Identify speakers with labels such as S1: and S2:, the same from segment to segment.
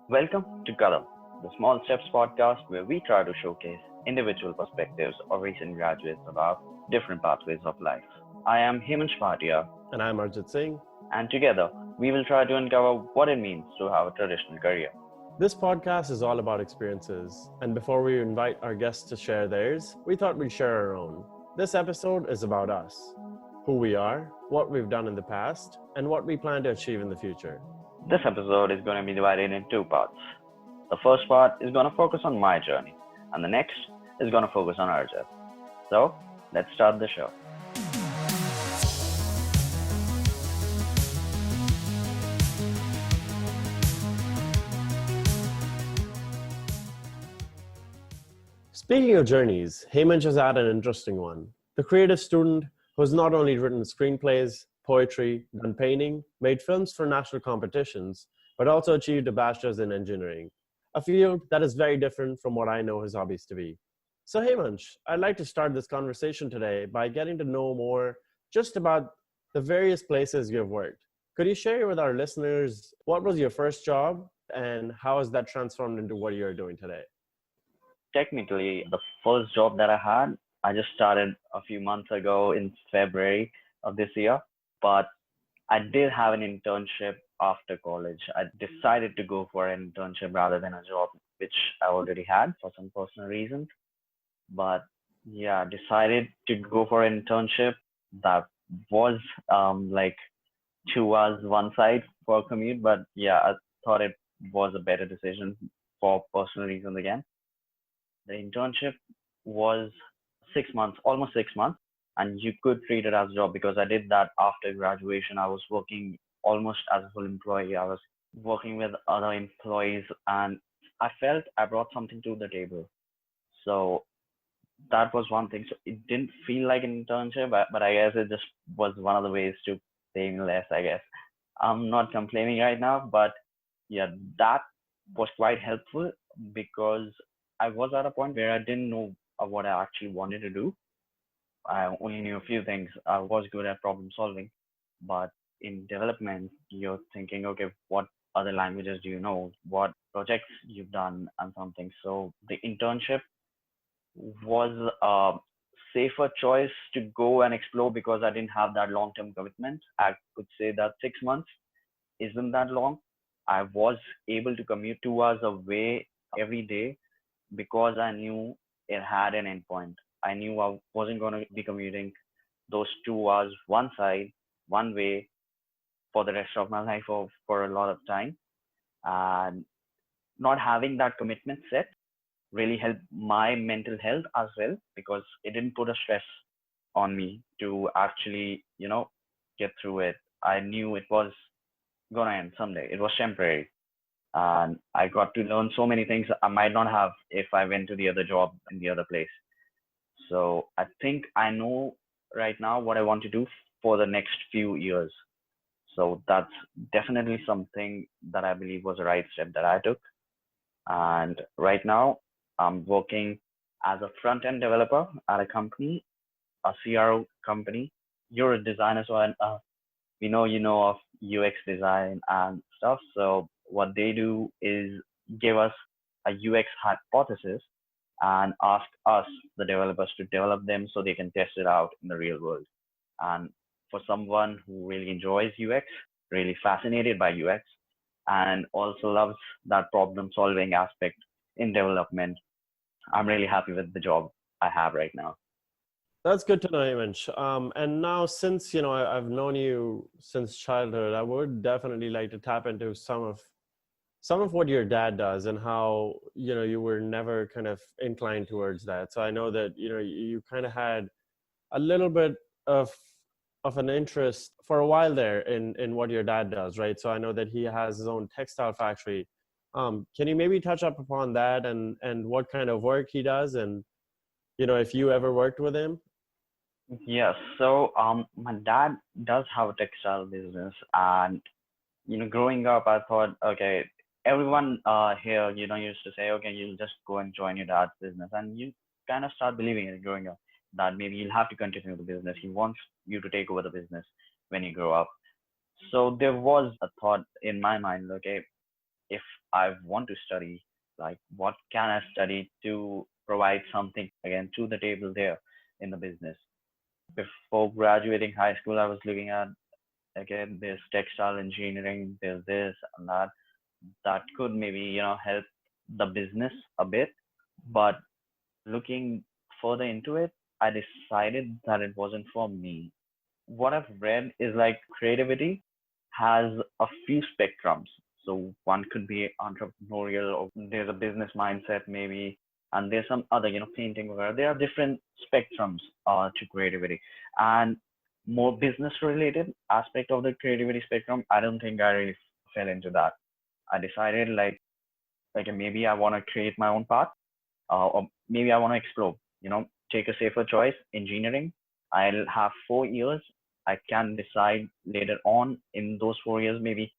S1: Welcome to Kalam, the Small Steps podcast where we try to showcase individual perspectives of recent graduates about different pathways of life. I am Hemansh Bhatia,
S2: And I'm Arjit Singh.
S1: and together we will try to uncover what it means to have a traditional career.
S2: This podcast is all about experiences, and before we invite our guests to share theirs, we thought we'd share our own. This episode is about us, who we are, what we've done in the past, and what we plan to achieve in the future.
S1: This episode is going to be divided in two parts. The first part is going to focus on my journey, and the next is going to focus on Arjit. So, let's start the show.
S2: Speaking of journeys, Hemansh has had an interesting one. The creative student who has not only written screenplays, poetry, done painting, made films for national competitions, but also achieved a bachelor's in engineering, a field that is very different from what I know his hobbies to be. So Hemansh, I'd like to start this conversation today by getting to know more just about the various places you've worked. Could you share with our listeners what was your first job and how has that transformed into what you're doing today?
S1: Technically, the first job that I had, I just started a few months ago in February of this year, but I did have an internship after college. I decided to go for an internship rather than a job, which I already had for some personal reasons. But yeah, decided to go for an internship that was like 2 hours one side for a commute. But yeah, I thought it was a better decision for personal reasons again. The internship was 6 months, almost 6 months, and you could treat it as a job because I did that after graduation. I was working almost as a full employee. I was working with other employees, and I felt I brought something to the table. So that was one thing. So it didn't feel like an internship, but I guess it just was one of the ways to pay me less, I guess. I'm not complaining right now, but yeah, that was quite helpful because I was at a point where I didn't know what I actually wanted to do. I only knew a few things. I was good at problem solving, but in development, you're thinking, okay, what other languages do you know? What projects you've done and something. So the internship was a safer choice to go and explore because I didn't have that long-term commitment. I could say that 6 months isn't that long. I was able to commute 2 hours away every day because I knew it had an endpoint. I knew I wasn't going to be commuting those 2 hours one side, one way for the rest of my life or for a lot of time. And not having that commitment set really helped my mental health as well because it didn't put a stress on me to actually, get through it. I knew it was going to end someday. It was temporary. And I got to learn so many things I might not have if I went to the other job in the other place. So I think I know right now what I want to do for the next few years. So that's definitely something that I believe was the right step that I took. And right now I'm working as a front-end developer at a company, a CRO company. You're a designer, so we know you know of UX design and stuff. So what they do is give us a UX hypothesis and ask us, the developers, to develop them so they can test it out in the real world. And for someone who really enjoys UX, really fascinated by UX, and also loves that problem solving aspect in development, I'm really happy with the job I have right now.
S2: That's good to know, Hemansh. And now, since I've known you since childhood, I would definitely like to tap into some of what your dad does and how you were never kind of inclined towards that. So I know that you kind of had a little bit of an interest for a while there in what your dad does, right? So I know that he has his own textile factory. Can you maybe touch up upon that and what kind of work he does, and if you ever worked with him?
S1: Yes, so my dad does have a textile business, and growing up, I thought, okay, everyone here, used to say, okay, you'll just go and join your dad's business, and you kind of start believing it growing up that maybe you'll have to continue the business. He wants you to take over the business when you grow up. So there was a thought in my mind, okay, if I want to study, like what can I study to provide something again to the table there in the business. Before graduating high school, I was looking at again there's textile engineering, there's this and that could maybe help the business a bit, but looking further into it, I decided that it wasn't for me. What I've read is like creativity has a few spectrums. So one could be entrepreneurial, or there's a business mindset maybe, and there's some other, painting. Where there are different spectrums to creativity, and more business related aspect of the creativity spectrum. I don't think I really fell into that. I decided like maybe I want to create my own path, or maybe I want to explore, take a safer choice, engineering. I'll have 4 years. I can decide later on in those 4 years, maybe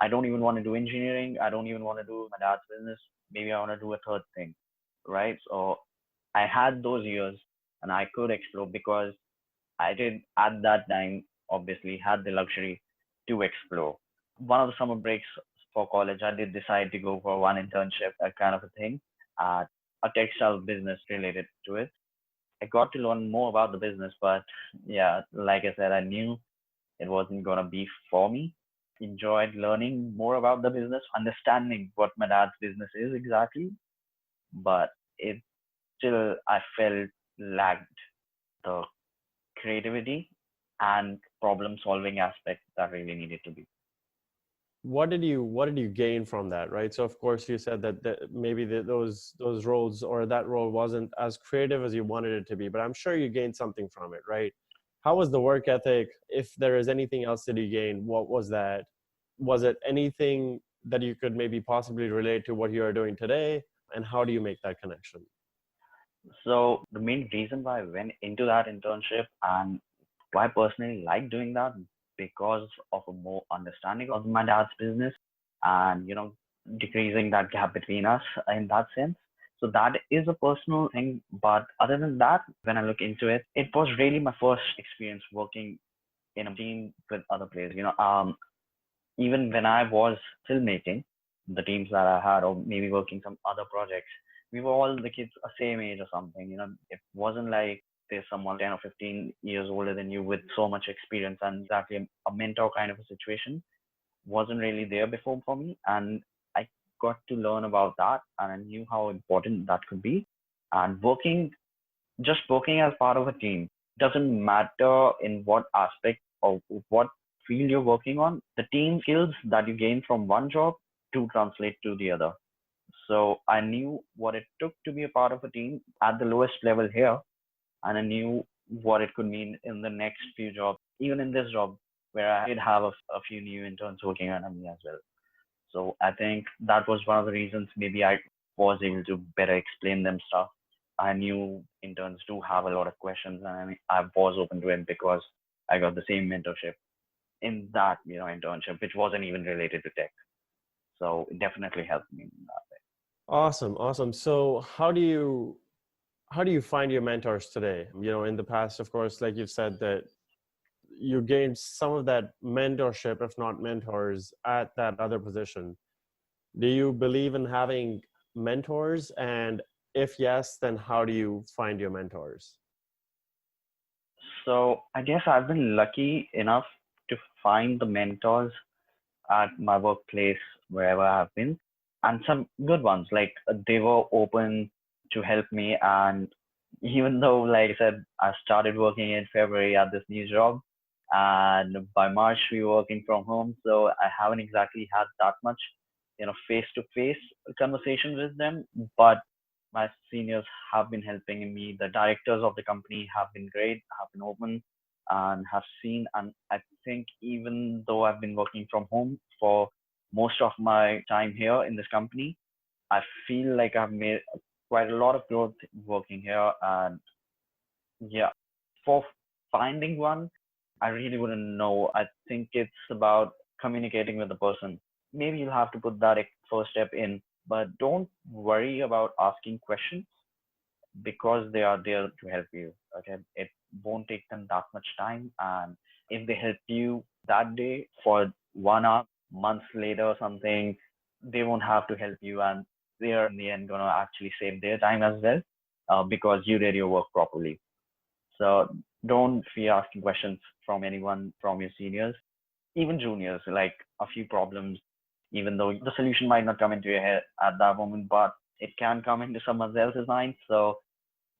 S1: I don't even want to do engineering. I don't even want to do my dad's business. Maybe I want to do a third thing, right? So I had those years and I could explore because I did at that time, obviously, had the luxury to explore. One of the summer breaks for college, I did decide to go for one internship, that kind of a thing, at a textile business related to it. I got to learn more about the business, but yeah, like I said, I knew it wasn't gonna be for me. Enjoyed learning more about the business, understanding what my dad's business is exactly, but it still I felt lacked the creativity and problem solving aspect that really needed to be.
S2: What did you gain from that, right? So of course you said that maybe those roles or that role wasn't as creative as you wanted it to be, but I'm sure you gained something from it, right? How was the work ethic? If there is anything else that you gained, what was that? Was it anything that you could maybe possibly relate to what you are doing today, and how do you make that connection?
S1: So the main reason why I went into that internship and why I personally like doing that, because of a more understanding of my dad's business and decreasing that gap between us in that sense. So that is a personal thing. But other than that, when I look into it, it was really my first experience working in a team with other players. Even when I was filmmaking, the teams that I had, or maybe working some other projects, we were all the kids the same age or something. It wasn't like there's someone 10 or 15 years older than you with so much experience and exactly a mentor kind of a situation wasn't really there before for me. And I got to learn about that and I knew how important that could be. And just working as part of a team doesn't matter in what aspect or what field you're working on. The team skills that you gain from one job to translate to the other. So I knew what it took to be a part of a team at the lowest level here, and I knew what it could mean in the next few jobs, even in this job where I did have a few new interns working under me as well. So I think that was one of the reasons maybe I was able to better explain them stuff. I knew interns do have a lot of questions, and I was open to it because I got the same mentorship in that internship, which wasn't even related to tech. So it definitely helped me in that.
S2: Awesome, awesome. So how do you find your mentors today? In the past, of course, like you've said, that you gained some of that mentorship, if not mentors, at that other position. Do you believe in having mentors? And if yes, then how do you find your mentors?
S1: So I guess I've been lucky enough to find the mentors at my workplace wherever I've been, and some good ones. Like they were open to help me, and even though, like I said, I started working in February at this new job, and by March we were working from home, so I haven't exactly had that much, face-to-face conversation with them. But my seniors have been helping me. The directors of the company have been great, have been open, and have seen. And I think even though I've been working from home for most of my time here in this company, I feel like I've made quite a lot of growth working here. And yeah, for finding one, I really wouldn't know. I think it's about communicating with the person. Maybe you'll have to put that first step in, but don't worry about asking questions because they are there to help you. Okay, it won't take them that much time, and if they help you that day for 1 hour, months later or something, they won't have to help you, and they are in the end gonna actually save their time as well, because you did your work properly. So don't fear asking questions from anyone, from your seniors, even juniors. Like a few problems, even though the solution might not come into your head at that moment, but it can come into someone else's mind. So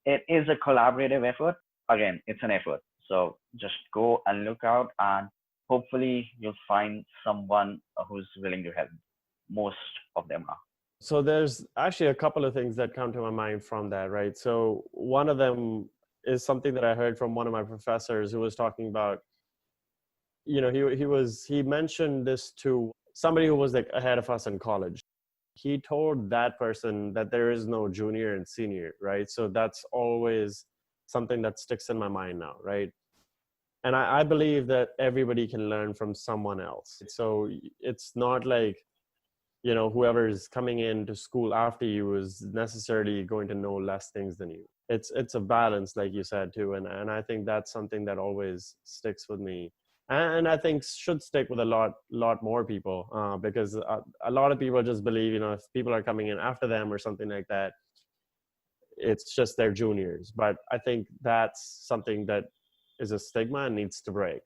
S1: it is a collaborative effort. Again, it's an effort. So just go and look out, and hopefully you'll find someone who's willing to help. Most of them are.
S2: So there's actually a couple of things that come to my mind from that, right? So one of them is something that I heard from one of my professors who was talking about, he mentioned this to somebody who was like ahead of us in college. He told that person that there is no junior and senior, right? So that's always something that sticks in my mind now, right? And I believe that everybody can learn from someone else. So it's not like, whoever is coming into school after you is necessarily going to know less things than you. It's a balance, like you said too, and I think that's something that always sticks with me, and I think should stick with a lot more people, because a lot of people just believe, if people are coming in after them or something like that, it's just their juniors. But I think that's something that is a stigma and needs to break.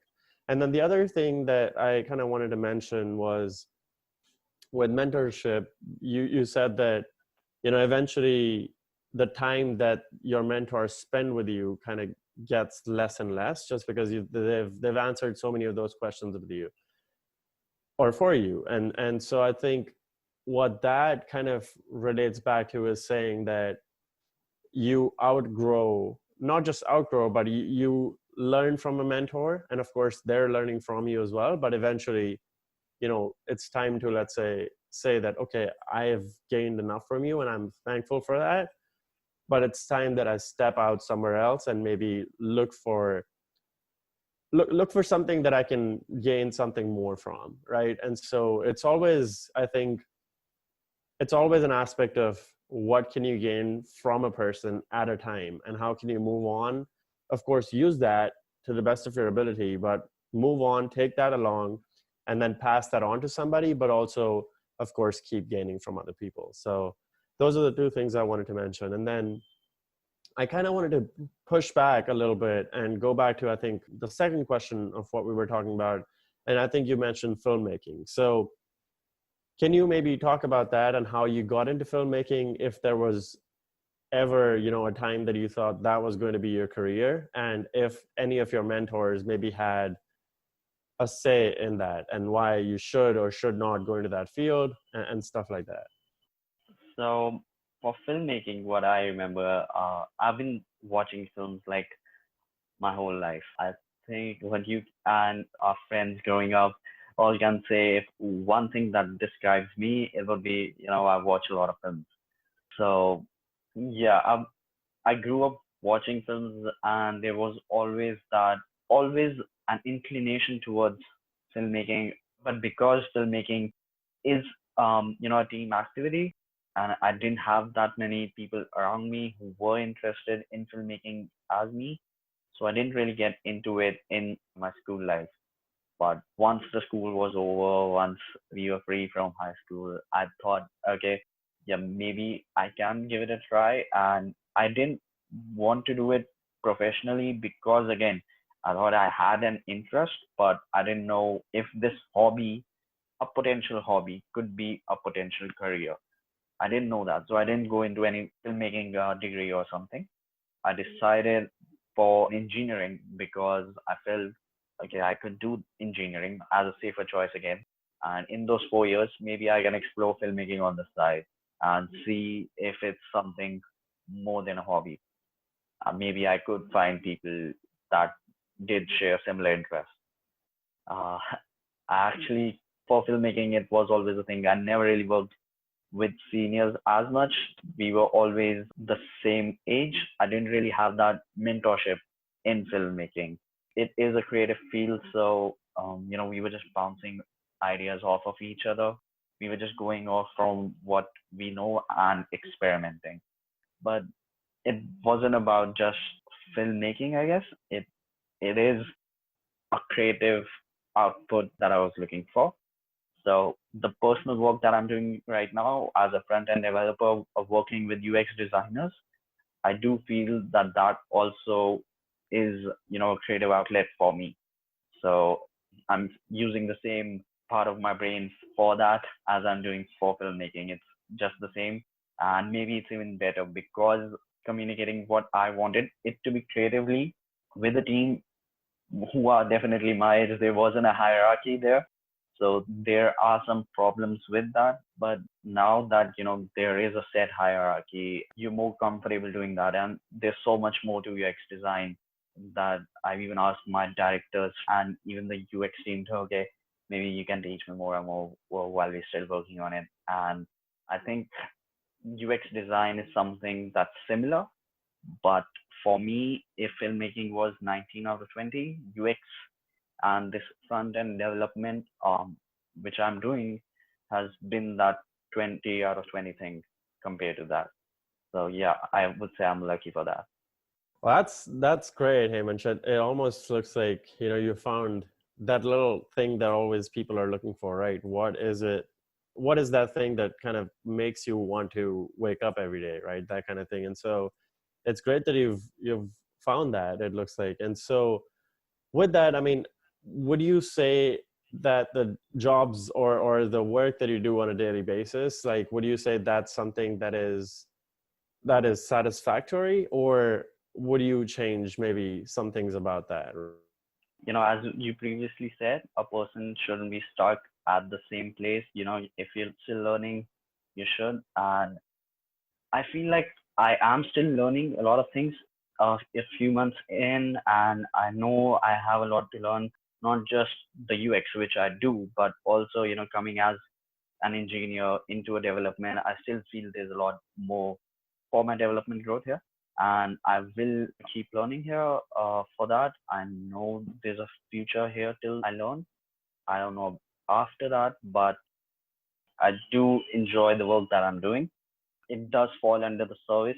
S2: And then the other thing that I kind of wanted to mention was, with mentorship, you said that, eventually the time that your mentors spend with you kind of gets less and less, just because they've answered so many of those questions with you or for you. And so I think what that kind of relates back to is saying that you outgrow, not just outgrow, but you learn from a mentor, and of course they're learning from you as well. But eventually, it's time to, let's say that, okay, I have gained enough from you and I'm thankful for that, but it's time that I step out somewhere else and maybe look for something that I can gain something more from, right? And so it's always, I think it's always an aspect of what can you gain from a person at a time, and how can you move on. Of course, use that to the best of your ability, but move on, take that along, and then pass that on to somebody, but also, of course, keep gaining from other people. So those are the two things I wanted to mention. And then I kind of wanted to push back a little bit and go back to, I think, the second question of what we were talking about. And I think you mentioned filmmaking. So can you maybe talk about that and how you got into filmmaking, if there was ever, a time that you thought that was going to be your career, and if any of your mentors maybe had a say in that, and why you should or should not go into that field, and stuff like that?
S1: So for filmmaking, what I remember, I've been watching films like my whole life. I think when you and our friends growing up, all you can say, if one thing that describes me, it would be, I watch a lot of films. So yeah, I grew up watching films, and there was always an inclination towards filmmaking. But because filmmaking is, a team activity, and I didn't have that many people around me who were interested in filmmaking as me, so I didn't really get into it in my school life. But once the school was over, once we were free from high school, I thought, okay, yeah, maybe I can give it a try. And I didn't want to do it professionally because, again, I thought I had an interest, but I didn't know if this hobby, a potential hobby, could be a potential career. I didn't know that. So I didn't go into any filmmaking degree or something. I decided for engineering because I felt, okay, I could do engineering as a safer choice again. And in those 4 years, maybe I can explore filmmaking on the side and see if it's something more than a hobby. Maybe I could find people that did share similar interests. Uh, actually, for filmmaking, it was always a thing. I never really worked with seniors as much. We were always the same age. I didn't really have that mentorship in filmmaking. It is a creative field, so we were just bouncing ideas off of each other. We were just going off from what we know and experimenting. But it wasn't about just filmmaking, I guess. It is a creative output that I was looking for. So the personal work that I'm doing right now as a front end developer of working with UX designers, I do feel that that also is, a creative outlet for me. So I'm using the same part of my brain for that as I'm doing for filmmaking. It's just the same. And maybe it's even better because communicating what I wanted it to be creatively with the team who are definitely my age. There wasn't a hierarchy there. So there are some problems with that. But now that, there is a set hierarchy, you're more comfortable doing that. And there's so much more to UX design that I've even asked my directors and even the UX team to, okay, maybe you can teach me more and more while we're still working on it. And I think UX design is something that's similar, but for me, if filmmaking was 19 out of 20, UX and this front end development, which I'm doing, has been that 20 out of 20 thing compared to that. So yeah, I would say I'm lucky for that.
S2: Well, that's great, Hemansh. It almost looks like, you found that little thing that always people are looking for, right? What is it? What is that thing that kind of makes you want to wake up every day, right? That kind of thing. And so it's great that you've found that, it looks like. And so with that, I mean, would you say that the jobs or the work that you do on a daily basis, like, would you say that's something that is satisfactory, or would you change maybe some things about that?
S1: As you previously said, a person shouldn't be stuck at the same place. If you're still learning, you should. And I feel like I am still learning a lot of things a few months in, and I know I have a lot to learn, not just the UX, which I do, but also, coming as an engineer into a development, I still feel there's a lot more for my development growth here. And I will keep learning here for that. I know there's a future here till I learn. I don't know after that, but I do enjoy the work that I'm doing. It does fall under the service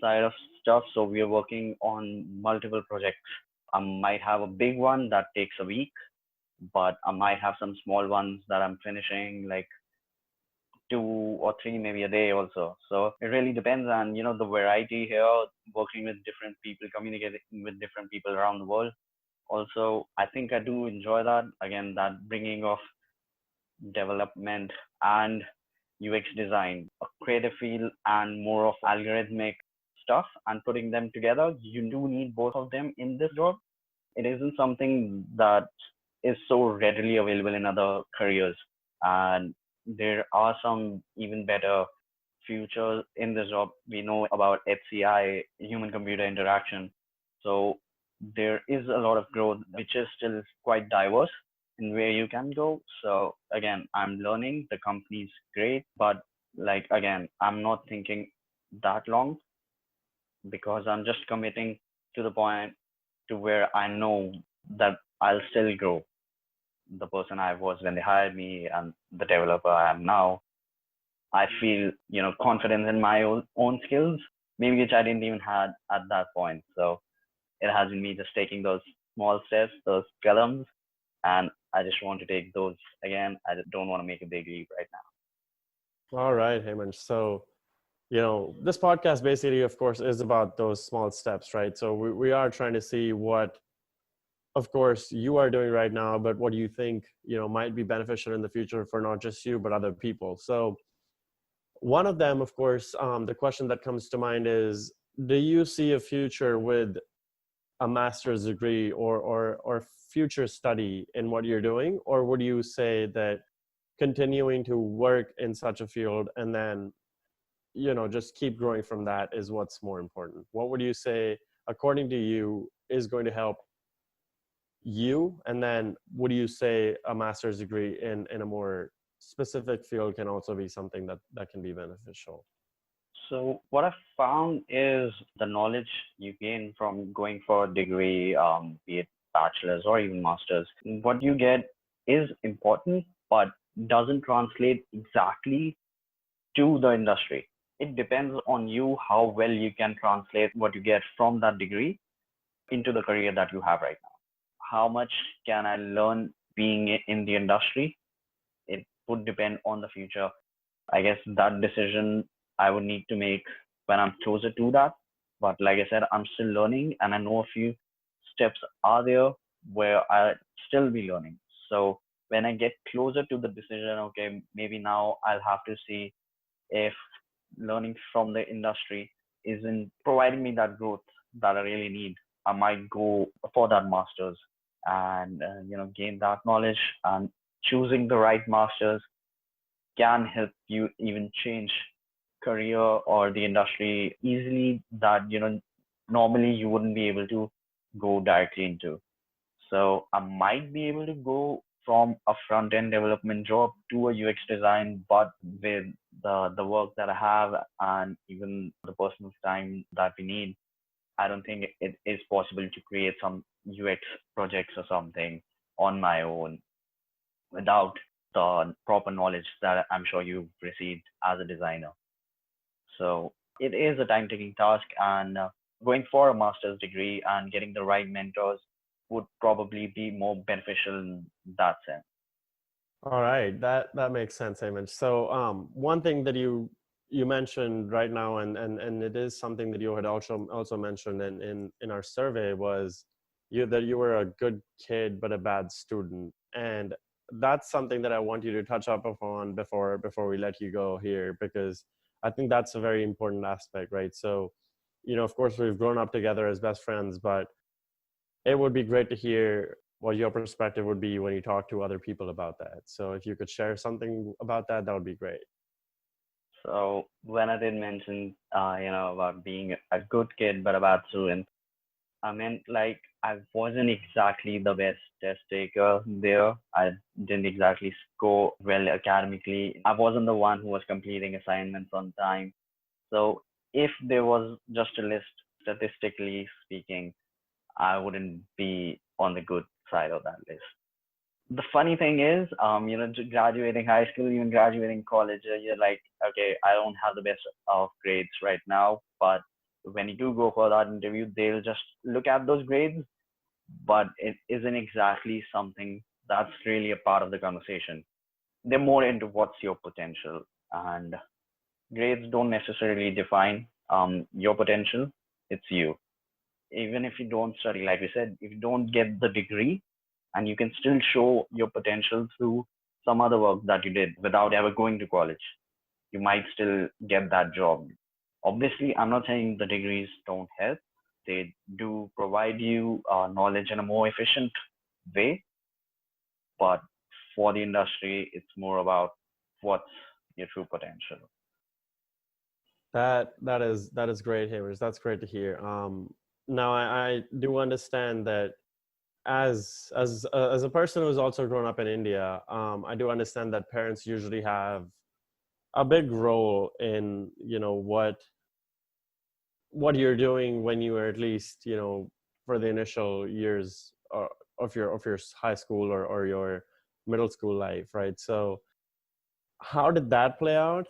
S1: side of stuff. So we are working on multiple projects. I might have a big one that takes a week, but I might have some small ones that I'm finishing like 2 or 3 maybe a day also. So it really depends on, the variety here, working with different people, communicating with different people around the world. Also, I think I do enjoy that. Again, that bringing of development and UX design, a creative field and more of algorithmic stuff and putting them together. You do need both of them in this job. It isn't something that is so readily available in other careers. And there are some even better futures in this job. We know about HCI, human computer interaction. So there is a lot of growth, which is still quite diverse in where you can go. So again, I'm learning. The company's great, but like again, I'm not thinking that long because I'm just committing to the point to where I know that I'll still grow. The person I was when they hired me and the developer I am now, I feel, confidence in my own skills, maybe which I didn't even have at that point. So it has been me just taking those small steps, those columns, and I just want to take those again. I don't want to make a big leap right now.
S2: All right, Hemansh. So, this podcast basically, of course, is about those small steps, right? So we are trying to see what, of course, you are doing right now, but what do you think, might be beneficial in the future for not just you, but other people. So one of them, of course, the question that comes to mind is, do you see a future with a master's degree or future study in what you're doing? Or would you say that continuing to work in such a field and then, just keep growing from that is what's more important? What would you say, according to you, is going to help you? And then would you say a master's degree in a more specific field can also be something that can be beneficial?
S1: So what I've found is the knowledge you gain from going for a degree, be it bachelor's or even master's, what you get is important, but doesn't translate exactly to the industry. It depends on you how well you can translate what you get from that degree into the career that you have right now. How much can I learn being in the industry? It would depend on the future. I guess that decision I would need to make when I'm closer to that. But like I said, I'm still learning, and I know a few steps are there where I still be learning. So when I get closer to the decision, okay, maybe now I'll have to see if learning from the industry isn't providing me that growth that I really need. I might go for that master's and gain that knowledge, and choosing the right masters can help you even change career or the industry easily that normally you wouldn't be able to go directly into. So I might be able to go from a front end development job to a UX design, but with the work that I have and even the personal time that we need, I don't think it is possible to create some UX projects or something on my own without the proper knowledge that I'm sure you've received as a designer. So it is a time taking task, and going for a master's degree and getting the right mentors would probably be more beneficial in that sense.
S2: All right, that makes sense, Hemansh. So one thing that you mentioned right now, and it is something that you had also mentioned in our survey, was that you were a good kid but a bad student, and that's something that I want you to touch up upon before we let you go here, because I think that's a very important aspect, right? So, of course, we've grown up together as best friends, but it would be great to hear what your perspective would be when you talk to other people about that. So if you could share something about that, that would be great.
S1: So when I did mention, about being a good kid but a bad student, I meant like I wasn't exactly the best test taker there. I didn't exactly score well academically. I wasn't the one who was completing assignments on time. So if there was just a list, statistically speaking, I wouldn't be on the good side of that list. The funny thing is, graduating high school, even graduating college, you're like, okay, I don't have the best of grades right now, but when you do go for that interview, they'll just look at those grades, but it isn't exactly something that's really a part of the conversation. They're more into what's your potential, and grades don't necessarily define your potential. It's you. Even if you don't study, like we said, if you don't get the degree, and you can still show your potential through some other work that you did without ever going to college, you might still get that job. Obviously, I'm not saying the degrees don't help. They do provide you knowledge in a more efficient way, but for the industry, it's more about what's your true potential.
S2: That is great, Hamish. That's great to hear. Now I do understand that as a person who's also grown up in India, I do understand that parents usually have a big role in what you're doing when you are, at least for the initial years of your high school or your middle school life, right? So how did that play out?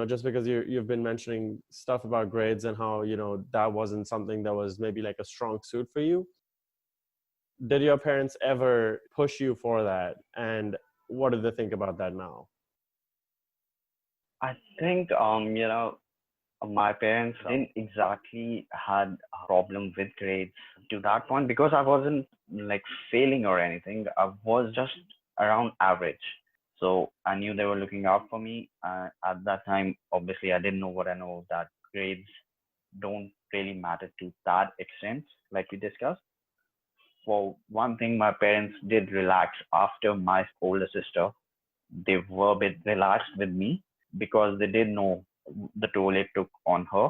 S2: Just because you've been mentioning stuff about grades and how that wasn't something that was maybe like a strong suit for you. Did your parents ever push you for that? And what do they think about that now?
S1: I think my parents didn't exactly had a problem with grades to that point, because I wasn't like failing or anything. I was just around average. So I knew they were looking out for me. At that time, obviously, I didn't know what I know, that grades don't really matter to that extent, like we discussed. For one thing, my parents did relax after my older sister. They were a bit relaxed with me because they did know the toll it took on her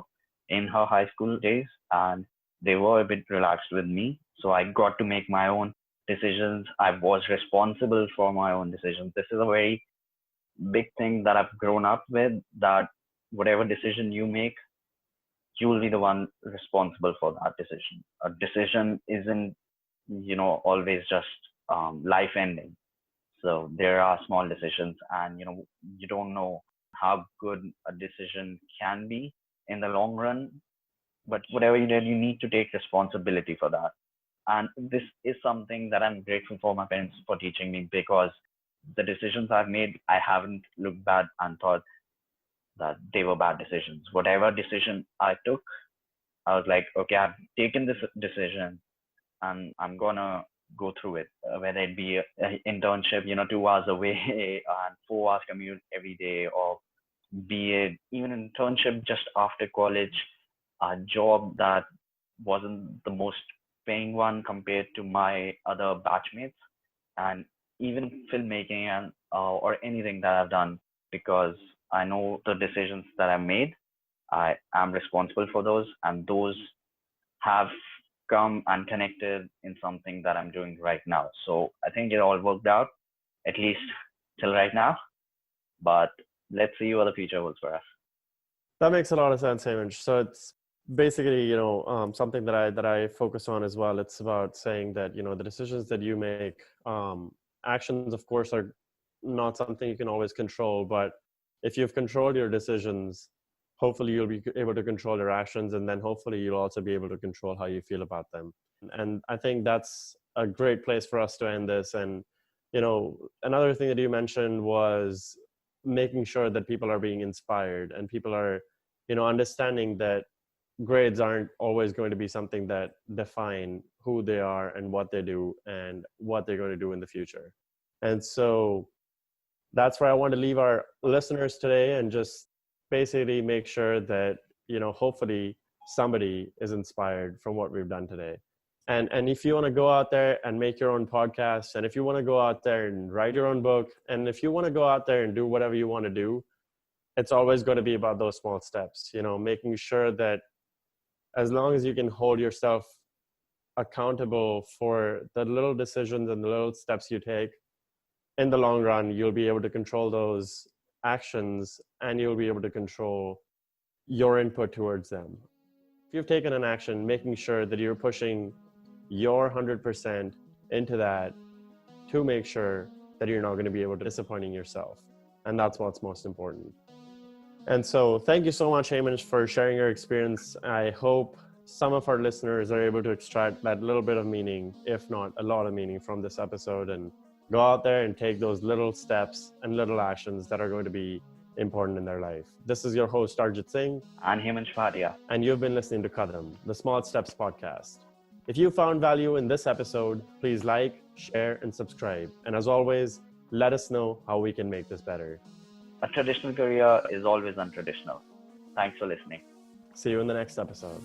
S1: in her high school days, and they were a bit relaxed with me. So I got to make my own decisions. I was responsible for my own decisions. This is a very big thing that I've grown up with, that whatever decision you make, you will be the one responsible for that decision. A decision isn't, always just life ending. So there are small decisions, and you don't know how good a decision can be in the long run. But whatever you did, you need to take responsibility for that. And this is something that I'm grateful for my parents for teaching me, because the decisions I've made, I haven't looked back and thought that they were bad decisions. Whatever decision I took, I was like, okay, I've taken this decision and I'm gonna go through it. Whether it be an internship, 2 hours away and 4 hours commute every day, or be it even an internship just after college, a job that wasn't the most paying one compared to my other batchmates, and even filmmaking and or anything that I've done, because I know the decisions that I made, I am responsible for those, and those have come and connected in something that I'm doing right now. So I think it all worked out, at least till right now. But let's see what the future holds for us.
S2: That makes a lot of sense, Hemansh. So it's basically, something that I focus on as well. It's about saying that, the decisions that you make, actions, of course, are not something you can always control. But if you've controlled your decisions, hopefully you'll be able to control your actions, and then hopefully you'll also be able to control how you feel about them. And I think that's a great place for us to end this. And, another thing that you mentioned was making sure that people are being inspired and people are, understanding that grades aren't always going to be something that define who they are and what they do and what they're going to do in the future. And so that's where I want to leave our listeners today, and just basically make sure that, hopefully somebody is inspired from what we've done today. And if you want to go out there and make your own podcast, and if you want to go out there and write your own book, and if you want to go out there and do whatever you want to do, it's always going to be about those small steps, making sure that as long as you can hold yourself accountable for the little decisions and the little steps you take, in the long run, you'll be able to control those actions, and you'll be able to control your input towards them. If you've taken an action, making sure that you're pushing your 100% into that to make sure that you're not going to be able to disappointing yourself. And that's what's most important. And so thank you so much, Hemansh, for sharing your experience. I hope some of our listeners are able to extract that little bit of meaning, if not a lot of meaning, from this episode, and go out there and take those little steps and little actions that are going to be important in their life. This is your host, Arjit Singh.
S1: And Hemansh Bhatia.
S2: And you've been listening to Kadam, the Small Steps podcast. If you found value in this episode, please like, share, and subscribe. And as always, let us know how we can make this better.
S1: A traditional career is always untraditional. Thanks for listening.
S2: See you in the next episode.